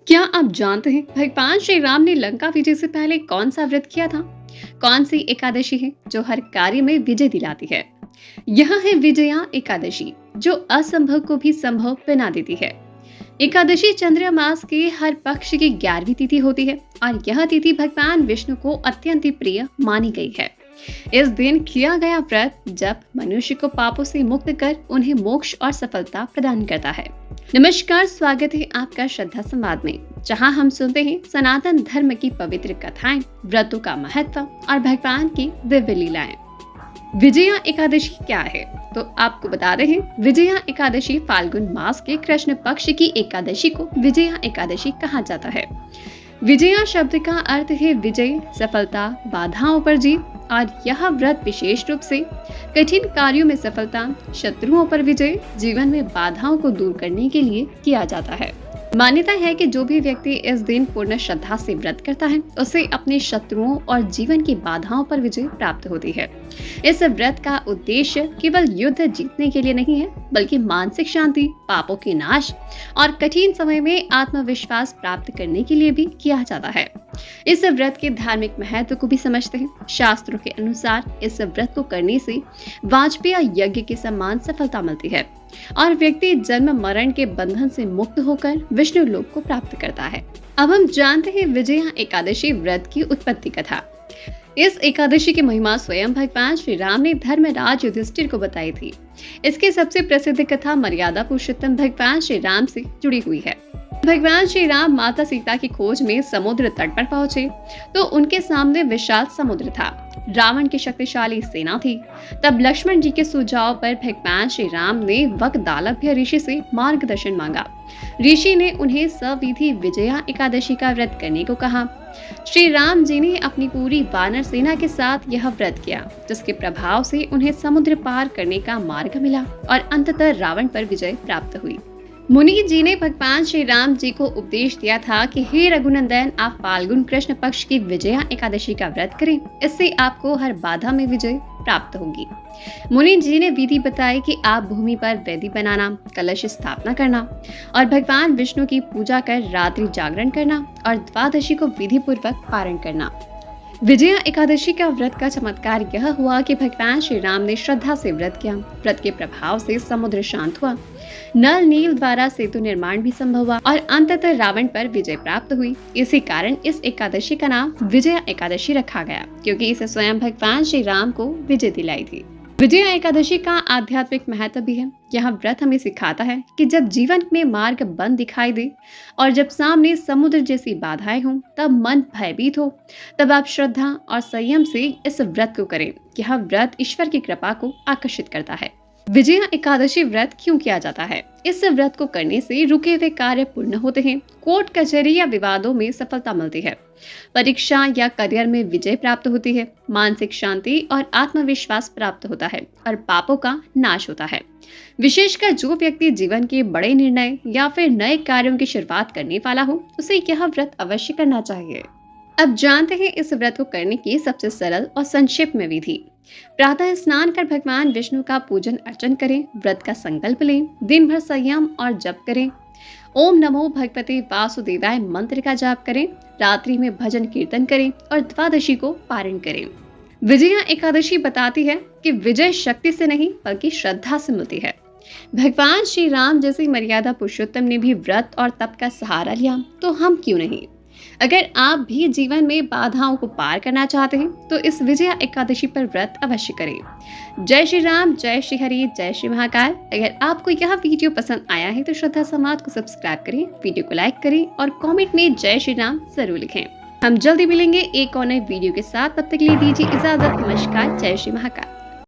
क्या आप जानते हैं भगवान श्री राम ने लंका विजय से पहले कौन सा व्रत किया था? कौन सी एकादशी है जो हर कार्य में विजय दिलाती है? यह है विजया एकादशी, जो असंभव को भी संभव बना देती है। एकादशी चंद्र मास के हर पक्ष की 11वीं तिथि होती है और यह तिथि भगवान विष्णु को अत्यंत प्रिय मानी गई है। इस दिन किया गया व्रत जब मनुष्य को पापों से मुक्त कर उन्हें मोक्ष और सफलता प्रदान करता है। नमस्कार, स्वागत है आपका श्रद्धा संवाद में, जहां हम सुनते हैं सनातन धर्म की पवित्र कथाएं, व्रतों का महत्व और भगवान की दिव्य लीलाएं। विजया एकादशी क्या है? तो आपको बता रहे हैं, विजया एकादशी फाल्गुन मास के कृष्ण पक्ष की एकादशी को विजया एकादशी कहा जाता है। विजया शब्द का अर्थ है विजय, सफलता, बाधाओं पर जीत, और यह व्रत विशेष रूप से कठिन कार्यों में सफलता, शत्रुओं पर विजय, जीवन में बाधाओं को दूर करने के लिए किया जाता है। मान्यता है कि जो भी व्यक्ति इस दिन पूर्ण श्रद्धा से व्रत करता है, उसे अपने शत्रुओं और जीवन की बाधाओं पर विजय प्राप्त होती है। इस व्रत का उद्देश्य केवल युद्ध जीतने के लिए नहीं है, बल्कि मानसिक शांति, पापों के नाश और कठिन समय में आत्मविश्वास प्राप्त करने के लिए भी किया जाता है। इस व्रत के धार्मिक महत्व को भी समझते हैं। शास्त्रों के अनुसार इस व्रत को करने से वाजपेयी यज्ञ के समान सफलता मिलती है और व्यक्ति जन्म मरण के बंधन से मुक्त होकर विष्णु लोक को प्राप्त करता है। अब हम जानते हैं विजया एकादशी व्रत की उत्पत्ति कथा। इस एकादशी की महिमा स्वयं भगवान श्री राम ने धर्मराज युधिष्ठिर को बताई थी। इसकी सबसे प्रसिद्ध कथा मर्यादा पुरुषोत्तम भगवान श्री राम से जुड़ी हुई है। भगवान श्री राम माता सीता की खोज में समुद्र तट पर पहुंचे तो उनके सामने विशाल समुद्र था। रावण की शक्तिशाली सेना थी। तब लक्ष्मण जी के सुझाव पर भगवान श्री राम ने वकदालभ्य ऋषि से मार्गदर्शन मांगा। ऋषि ने उन्हें सविधि विजया एकादशी का व्रत करने को कहा। श्री राम जी ने अपनी पूरी वानर सेना के साथ यह व्रत किया, जिसके प्रभाव से उन्हें समुद्र पार करने का मार्ग मिला और अंततः रावण पर विजय प्राप्त हुई। मुनि जी ने भगवान श्री राम जी को उपदेश दिया था कि हे रघुनंदन, आप फाल्गुन कृष्ण पक्ष की विजया एकादशी का व्रत करें, इससे आपको हर बाधा में विजय प्राप्त होगी। मुनि जी ने विधि बताई कि आप भूमि पर वेदी बनाना, कलश स्थापना करना और भगवान विष्णु की पूजा कर रात्रि जागरण करना और द्वादशी को विधि पूर्वक पारण करना। विजया एकादशी का व्रत का चमत्कार यह हुआ कि भगवान श्री राम ने श्रद्धा से व्रत किया। व्रत के प्रभाव से समुद्र शांत हुआ, नल नील द्वारा सेतु निर्माण भी संभव हुआ और अंततः रावण पर विजय प्राप्त हुई। इसी कारण इस एकादशी का नाम विजया एकादशी रखा गया, क्योंकि इसे स्वयं भगवान श्री राम को विजय दिलाई थी। विजया एकादशी का आध्यात्मिक महत्व भी है। यह व्रत हमें सिखाता है कि जब जीवन में मार्ग बंद दिखाई दे और जब सामने समुद्र जैसी बाधाएं हों, तब मन भयभीत हो, तब आप श्रद्धा और संयम से इस व्रत को करें। यह व्रत ईश्वर की कृपा को आकर्षित करता है। विजया एकादशी व्रत क्यों किया जाता है? इस व्रत को करने से रुके हुए कार्य पूर्ण होते हैं, कोर्ट कचहरी या विवादों में सफलता मिलती है, परीक्षा या करियर में विजय प्राप्त होती है, मानसिक शांति और आत्मविश्वास प्राप्त होता है और पापों का नाश होता है। विशेषकर जो व्यक्ति जीवन के बड़े निर्णय या फिर नए कार्यों की शुरुआत करने वाला हो, उसे यह व्रत अवश्य करना चाहिए। अब जानते हैं इस व्रत को करने की सबसे सरल और संक्षिप्त में विधि। प्रातः स्नान कर भगवान विष्णु का पूजन अर्चन करें, व्रत का संकल्प लें, दिन भर संयम और जप करें, ओम नमो भगवते वासुदेवाय मंत्र का जाप करें, रात्रि में भजन कीर्तन करें और द्वादशी को पारण करें। विजया एकादशी बताती है कि विजय शक्ति से नहीं बल्कि श्रद्धा से मिलती है। भगवान श्री राम जैसे मर्यादा पुरुषोत्तम ने भी व्रत और तप का सहारा लिया, तो हम क्यों नहीं? अगर आप भी जीवन में बाधाओं को पार करना चाहते हैं तो इस विजया एकादशी पर व्रत अवश्य करें। जय श्री राम, जय श्री हरि, जय श्री महाकाल। अगर आपको यह वीडियो पसंद आया है तो श्रद्धा संवाद को सब्सक्राइब करें, वीडियो को लाइक करें और कमेंट में जय श्री राम जरूर लिखें। हम जल्दी मिलेंगे एक और नए वीडियो के साथ। तब तक के लिए दीजिए इजाजत। नमस्कार, जय श्री महाकाल।